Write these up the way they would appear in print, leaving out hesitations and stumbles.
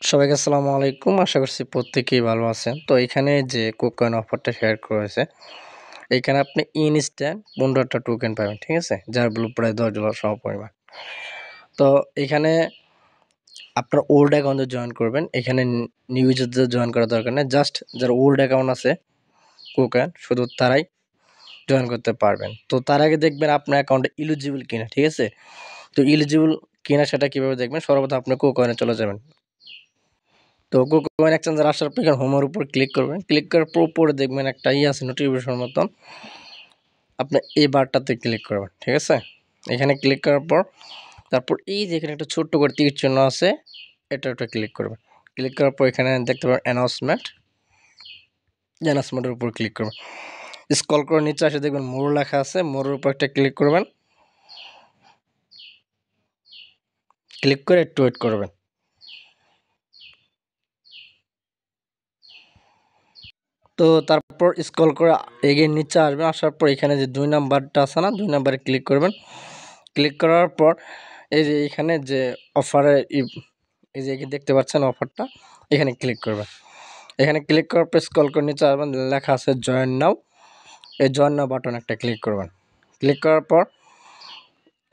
সবাইকে আসসালামু আলাইকুম। আশা করছি প্রত্যেকেই ভালো আছেন। তো এখানে যে কুককয়েন অফারটা শেয়ার করেছে, এইখানে আপনি ইনস্ট্যান্ট 15টা টোকেন পাবেন, ঠিক আছে? যার মূল্য প্রায় $10 সমপরিমাণ। তো এখানে আপনার ওল্ড অ্যাকাউন্টে জয়েন করবেন। এখানে নিউ ইউজারদের জয়েন করার দরকার নেই। জাস্ট যার ওল্ড অ্যাকাউন্ট আছে কুককয়েন শুধু তারাই জয়েন করতে পারবেন। তো তার আগে দেখবেন আপনার অ্যাকাউন্টে এলিজিবল কিনা, ঠিক আছে? তো এলিজিবল কিনা সেটা কিভাবে দেখবেন? সর্বপ্রথম আপনি কুককয়েনে চলে যাবেন। তো কুককয়েন এক্সচেঞ্জার আসার পর এখানে হোমের উপর ক্লিক করবেন। ক্লিক করার পর উপরে দেখবেন একটা আছে নোটিফিকেশন মতন, আপনি এই বারটাতে ক্লিক করবেন, ঠিক আছে? এখানে ক্লিক করার পর তারপর এই যে এখানে একটা ছোট্ট করে তীর চিহ্ন আছে, এটা ক্লিক করবেন। ক্লিক করার পর এখানে দেখতে পাবেন অ্যানাউন্সমেন্টের উপর ক্লিক করবেন। স্ক্রল করে নিচে আসে দেখবেন মোর লেখা আছে, মোরের উপর একটা ক্লিক করবেন। ক্লিক করে একটু ওয়েট করবেন। তো তারপর স্ক্রল করে এগিয়ে নিচে আসবেন। আসার পর এখানে যে 2 নাম্বারটা আছে না, 2 নাম্বারে ক্লিক করবেন। ক্লিক করার পর এই যে এখানে যে অফারে এই যে দেখতে পাচ্ছেন অফারটা, এখানে ক্লিক করবেন। এখানে ক্লিক করার পর স্ক্রল করে নিচে আসবেন, লেখা আছে জয়েন নাও। এই জয়েন নাও বাটন একটা ক্লিক করবেন। ক্লিক করার পর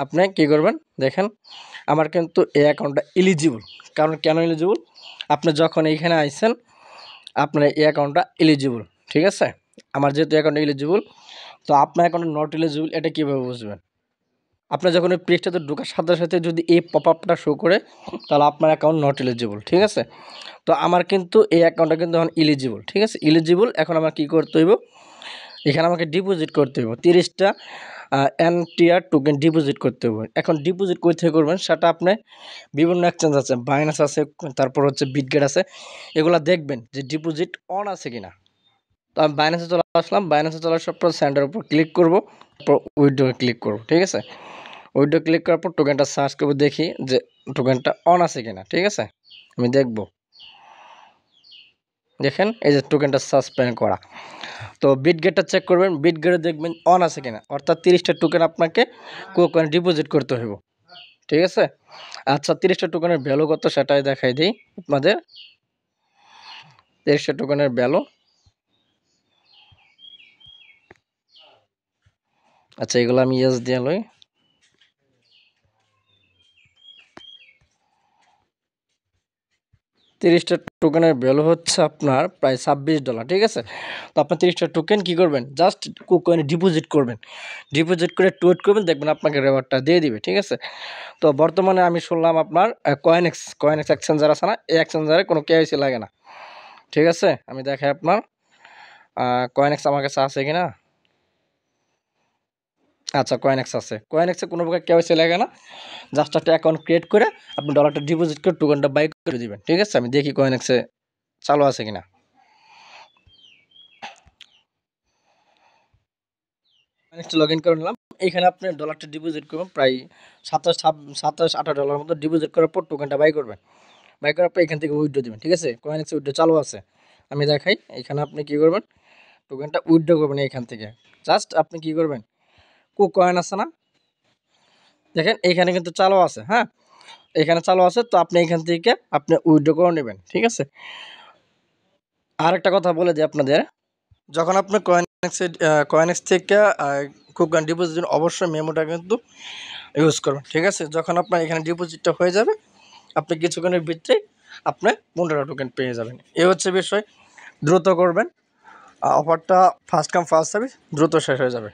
আপনি কী করবেন দেখেন, আমার কিন্তু এই অ্যাকাউন্টটা এলিজিবল। কারণ কেন এলিজিবল? আপনি যখন এইখানে আইছেন আপনার এই অ্যাকাউন্টটা এলিজিবল, ঠিক আছে? আমার যেহেতু অ্যাকাউন্ট এলিজিবল, তো আপনার অ্যাকাউন্ট নট এলিজিবল এটা কীভাবে বুঝবেন? আপনার যখন ওই পেজটাতে ঢোকার সাথে সাথে যদি এই পপ আপটা শো করে, তাহলে আপনার অ্যাকাউন্ট নট এলিজিবল, ঠিক আছে? তো আমার কিন্তু এই অ্যাকাউন্টটা কিন্তু এখন এলিজিবল, ঠিক আছে? এলিজিবল। এখন আমার কী করতে হইব? এখানে আমাকে ডিপোজিট করতে হইব 30টা এনটিআর টোকেন ডিপোজিট করতে হবে। এখন ডিপোজিট কোথায় করবেন সেটা আপনি বিভিন্ন এক্সচেঞ্জ আছে, বাইন্যান্স আছে, তারপর হচ্ছে বিটগেট আছে, এগুলা দেখবেন যে ডিপোজিট অন আছে কিনা। তো আমি বাইন্যান্সে চলে আসলাম। বাইন্যান্সে চলে আসার পর সেন্ডার উপর ক্লিক করব, তারপর উইথড্র ক্লিক করব, ঠিক আছে? উইথড্র ক্লিক করার পর টোকেনটা সার্চ করব, দেখি যে টোকেনটা অন আছে কিনা, ঠিক আছে? আমি দেখব। দেখেন এই যে টোকেনটা সাসপেন্ড করা। তো বিটগেটটা চেক করবেন, বিটগেটে দেখবেন অন আছে কিনা, অর্থাৎ 30টা টোকেন আপনাকে কুককয়েন ডিপোজিট করতে হইব, ঠিক আছে? আচ্ছা, 30টা টোকেনের ভ্যালু কত সেটাই দেখাই দিই আপনাদের। 30টা টোকেনের ভ্যালু, আচ্ছা এগুলো আমি ইয়েস দিয়ে লই। 30টা টোকেনের ভ্যালু হচ্ছে আপনার প্রায় $26, ঠিক আছে? তো আপনার 30টা টোকেন কী করবেন? জাস্ট কুককয়েনে ডিপোজিট করবেন। ডিপোজিট করে ওয়েট করবেন, দেখবেন আপনাকে রিওয়ার্ডটা দিয়ে দিবে, ঠিক আছে? তো বর্তমানে আমি শুনলাম আপনার কয়েনএক্স এক্সচেঞ্জার আছে না, এই এক্সচেঞ্জারে কোনো কেওয়াইসি লাগে না, ঠিক আছে? আমি দেখাই আপনার কয়েনএক্স আমার কাছে আছে কিনা। আচ্ছা, কয়েনএক্স আছে। কয়েনএক্সে কোনো প্রকার কেওয়াইসি লাগে না। জাস্ট একটা অ্যাকাউন্ট ক্রিয়েট করে আপনি ডলারটা ডিপোজিট করে টোকেনটা বাই করে দিবেন, ঠিক আছে? আমি দেখি কয়েনএক্সে চালু আছে কিনা। কয়েনএক্সে লগ ইন করে নিলাম। এখানে আপনি ডলারটা ডিপোজিট করবেন প্রায় 27-28 মতো ডিপোজিট করার পর টোকেনটা বাই করবেন। বাই করার পর এখান থেকে উইথড্র দিবেন, ঠিক আছে? কয়েনএক্সে উইথড্র চালু আছে। আমি দেখাই, এখানে আপনি কী করবেন? টোকেনটা উইথড্র করবেন এইখান থেকে। জাস্ট আপনি কী করবেন? কুককয়েন আছে না? দেখেন এইখানে কিন্তু চালু আছে, হ্যাঁ? এখানে চালু আছে, তো আপনি এখান থেকে আপনি উইথড্র করে নেবেন, ঠিক আছে? আরেকটা কথা বলে দিই আপনাদের, যখন আপনি কয়েনএক্স থেকে কুককয়েন ডিপোজিট দিন, অবশ্যই মেমোটা কিন্তু ইউজ করবেন, ঠিক আছে? যখন আপনার এখানে ডিপোজিটটা হয়ে যাবে, আপনি কিছুক্ষণের ভিতরেই আপনি 15টা টোকেন পেয়ে যাবেন। এই হচ্ছে বিষয়। দ্রুত করবেন, অফারটা ফার্স্ট কাম ফার্স্ট সার্ভিস, দ্রুত শেষ হয়ে যাবে।